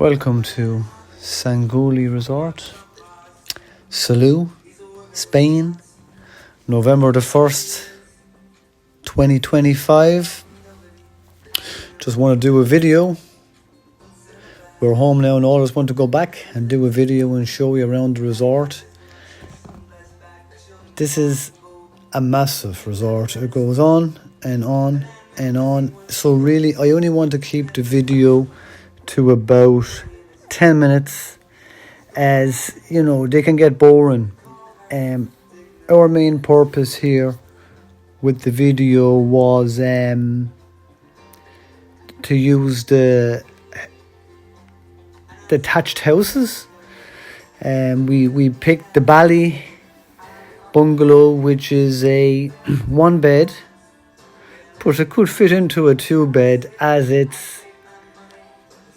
Welcome to Sanguli Resort, Salou, Spain, November the 1st, 2025. Just want to do a video. We're home now and all just want to go back and do a video and show you around the resort. This is a massive resort. It goes on and on and on. So really, I only want to keep the video to about 10 minutes, as you know they can get boring. Our main purpose here with the video was to use the detached houses. We picked the Bali bungalow, which is a one bed, but it could fit into a two bed, as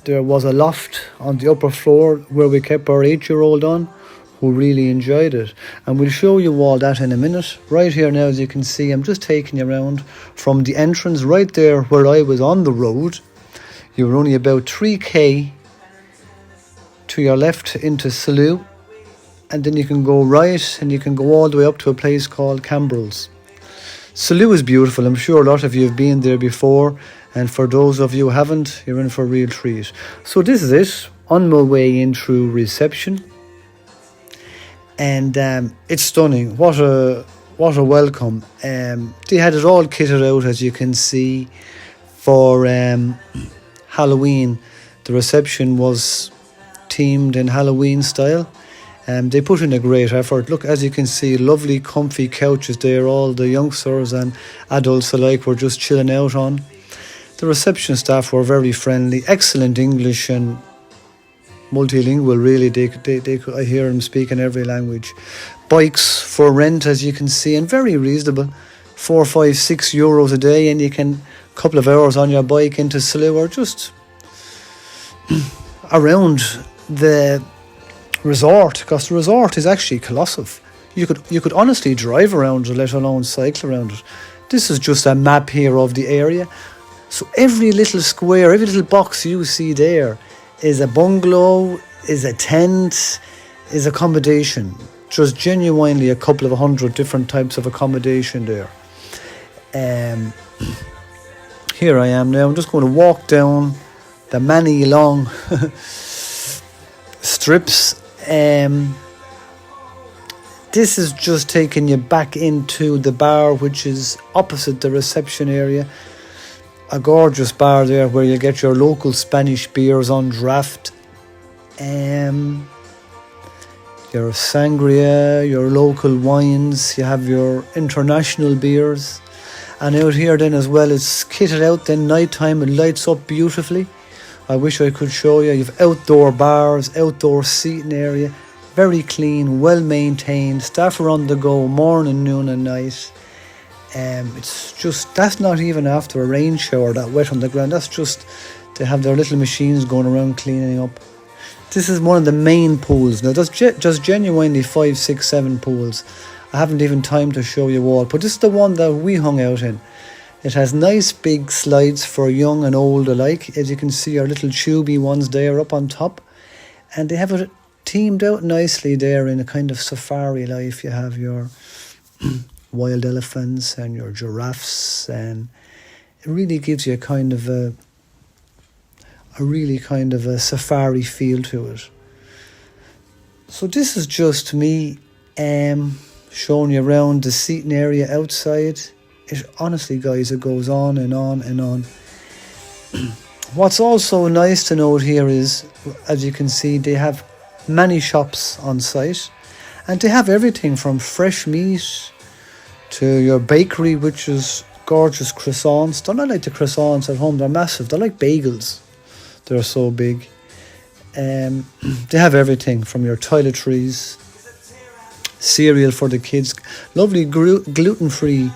there was a loft on the upper floor where we kept our 8-year-old on, who really enjoyed it. And we'll show you all that in a minute. Right here now, as you can see, I'm just taking you around from the entrance right there where I was on the road. You were only about 3k to your left into Salou, and then you can go right and you can go all the way up to a place called Cambrils. Salou is beautiful. I'm sure a lot of you have been there before, and for those of you who haven't, you're in for a real treat. So this is it, on my way in through reception, and it's stunning. What a welcome. They had it all kitted out, as you can see, for Halloween. The reception was themed in Halloween style. They put in a great effort. Look, as you can see, lovely comfy couches there. All the youngsters and adults alike were just chilling out on. The reception staff were very friendly, excellent English and multilingual really. I hear them speaking every language. Bikes for rent, as you can see, and very reasonable. 4, 5, 6 euros a day, and you can a couple of hours on your bike into Salou or just around the resort, because the resort is actually colossal. You could honestly drive around it, let alone cycle around it. This is just a map here of the area. So every little square, every little box you see there is a bungalow, is a tent, is accommodation. Just genuinely a couple of 100 different types of accommodation there. Here I am now. I'm just going to walk down the many long strips. This is just taking you back into the bar, which is opposite the reception area. A gorgeous bar there where you get your local Spanish beers on draft. Your sangria, your local wines, you have your international beers. And out here then as well, it's kitted out then nighttime, it lights up beautifully. I wish I could show you. You've outdoor bars, outdoor seating area, very clean, well maintained. Staff are on the go morning, noon and night. It's just, that's not even after a rain shower, that wet on the ground. That's just, they have their little machines going around cleaning up. This is one of the main pools. Now there's just genuinely 5, 6, 7 pools. I haven't even time to show you all, but this is the one that we hung out in. It has nice big slides for young and old alike. As you can see, our little tubey ones there up on top. And they have it teamed out nicely there in a kind of safari life. You have your wild elephants and your giraffes, and it really gives you a kind of a safari feel to it. So this is just me showing you around the seating area outside. It honestly, guys, it goes on and on and on. What's also nice to note here is, as you can see, they have many shops on site, and they have everything from fresh meat to your bakery, which is gorgeous croissants. They're not like the croissants at home, they're massive. They're like bagels. They're so big. They have everything from your toiletries, cereal for the kids, lovely gluten-free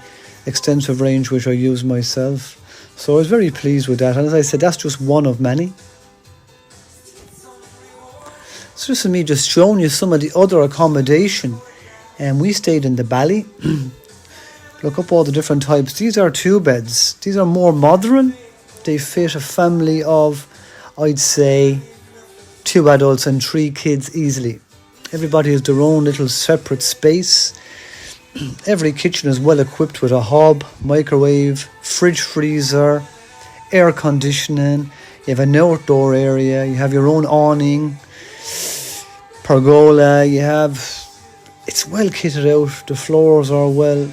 extensive range, which I use myself. So I was very pleased with that. And as I said, that's just one of many. It's just me just showing you some of the other accommodation. And we stayed in the Bali. Look up all the different types. These are 2 beds. These are more modern. They fit a family of, I'd say, 2 adults and 3 kids easily. Everybody has their own little separate space. Every kitchen is well equipped with a hob, microwave, fridge, freezer, air conditioning. You have an outdoor area. You have your own awning, pergola. It's well kitted out. The floors are well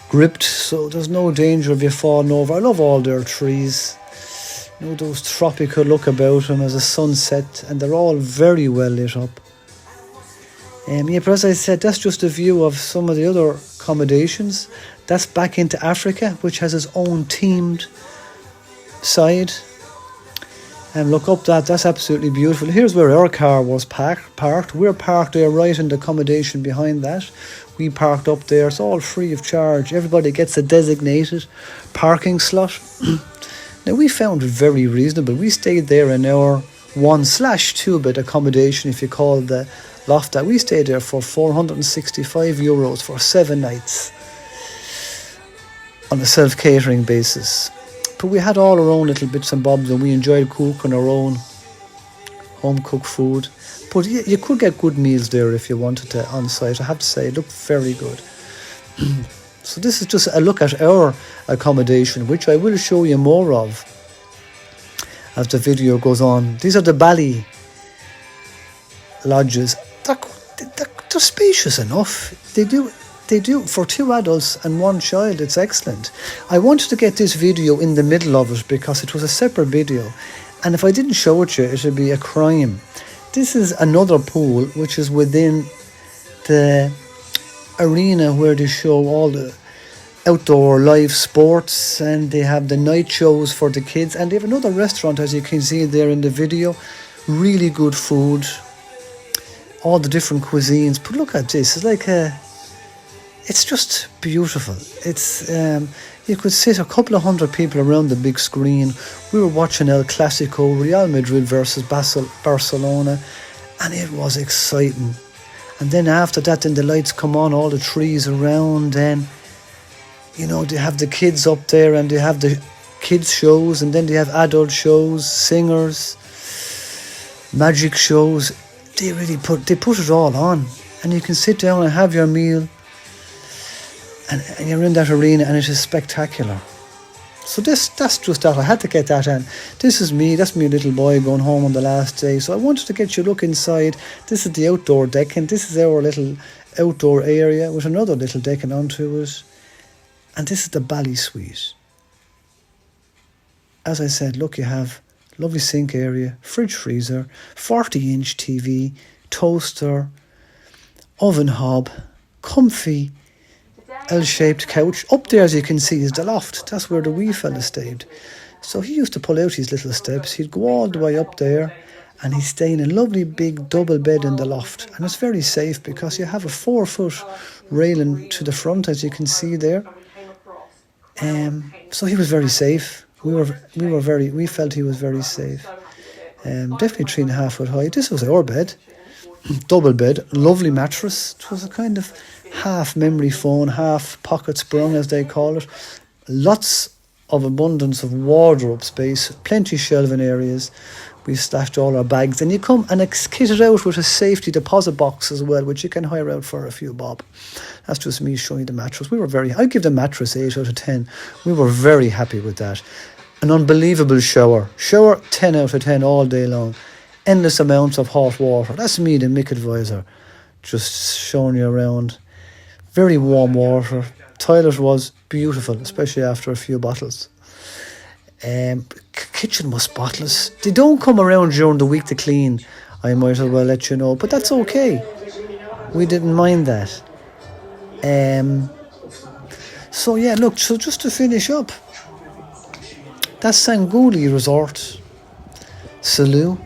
gripped, so there's no danger of you falling over. I love all their trees. You know, those tropical look about them as a sunset, and they're all very well lit up. But as I said, that's just a view of some of the other accommodations. That's back into Africa, which has its own themed side. And look up that's absolutely beautiful. Here's where our car was parked. We're parked there right in the accommodation behind that. We parked up there. It's all free of charge. Everybody gets a designated parking slot. Now, we found it very reasonable. We stayed there in our 1/2-bed accommodation, if you call the loft that. We stayed there for €465 for 7 nights on a self-catering basis. But we had all our own little bits and bobs, and we enjoyed cooking our own home-cooked food. But you could get good meals there if you wanted to on site. I have to say, it looked very good. So this is just a look at our accommodation, which I will show you more of as the video goes on. These are the Bali lodges. They're spacious enough. They do for 2 adults and 1 child. It's excellent. I wanted to get this video in the middle of it because it was a separate video, and if I didn't show it to you, it would be a crime. This is another pool which is within the arena where they show all the outdoor live sports, and they have the night shows for the kids, and they have another restaurant, as you can see there in the video. Really good food, all the different cuisines. But look at this. It's just beautiful. It's you could sit a couple of hundred people around the big screen. We were watching El Clasico, Real Madrid versus Barcelona, and it was exciting. And then after that, then the lights come on, all the trees around, and you know, they have the kids up there, and they have the kids shows, and then they have adult shows, singers, magic shows. They put it all on, and you can sit down and have your meal, and you're in that arena, and it is spectacular. So that's just that. I had to get that in. This is me. That's me, little boy, going home on the last day. So I wanted to get you a look inside. This is the outdoor decking. This is our little outdoor area with another little decking onto it. And this is the Bali suite. As I said, look, you have lovely sink area, fridge, freezer, 40-inch TV, toaster, oven hob, comfy L-shaped couch. Up there, as you can see, is the loft. That's where the wee fella stayed. So he used to pull out his little steps. He'd go all the way up there, and he'd stay in a lovely big double bed in the loft. And it's very safe because you have a 4-foot railing to the front, as you can see there. So he was very safe. We felt he was very safe. Definitely 3.5 foot high. This was our bed, double bed, lovely mattress. It was a kind of half memory foam, half pocket sprung, as they call it. Lots of abundance of wardrobe space, plenty shelving areas. We stashed all our bags, and you come and it's kitted out with a safety deposit box as well, which you can hire out for a few bob. That's just me showing you the mattress. I'd give the mattress 8 out of 10. We were very happy with that. An unbelievable shower. 10 out of 10 all day long. Endless amounts of hot water. That's me, the Mick advisor, just showing you around. Very warm water. Toilet was beautiful, especially after a few bottles. Kitchen was spotless. They don't come around during the week to clean, I might as well let you know, but that's okay. We didn't mind that. So yeah, look, so just to finish up, that's Sanguli Resort Salou,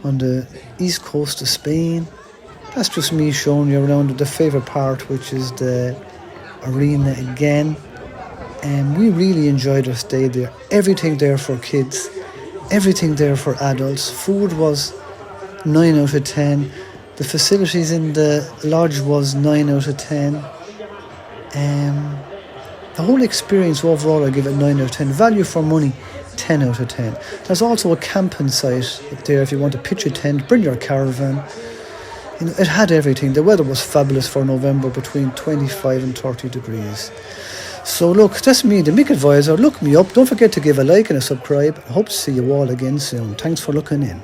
on the east coast of Spain. That's just me showing you around the favourite part, which is the arena again. And we really enjoyed our stay there. Everything there for kids, everything there for adults. Food was 9 out of 10. The facilities in the lodge was 9 out of 10. The whole experience overall, I give it 9 out of 10. Value for money, 10 out of 10. There's also a camping site up there if you want to pitch a tent, bring your caravan. You know, it had everything. The weather was fabulous for November, between 25 and 30 degrees. So look, that's me, the Mick Advisor. Look me up. Don't forget to give a like and a subscribe. I hope to see you all again soon. Thanks for looking in.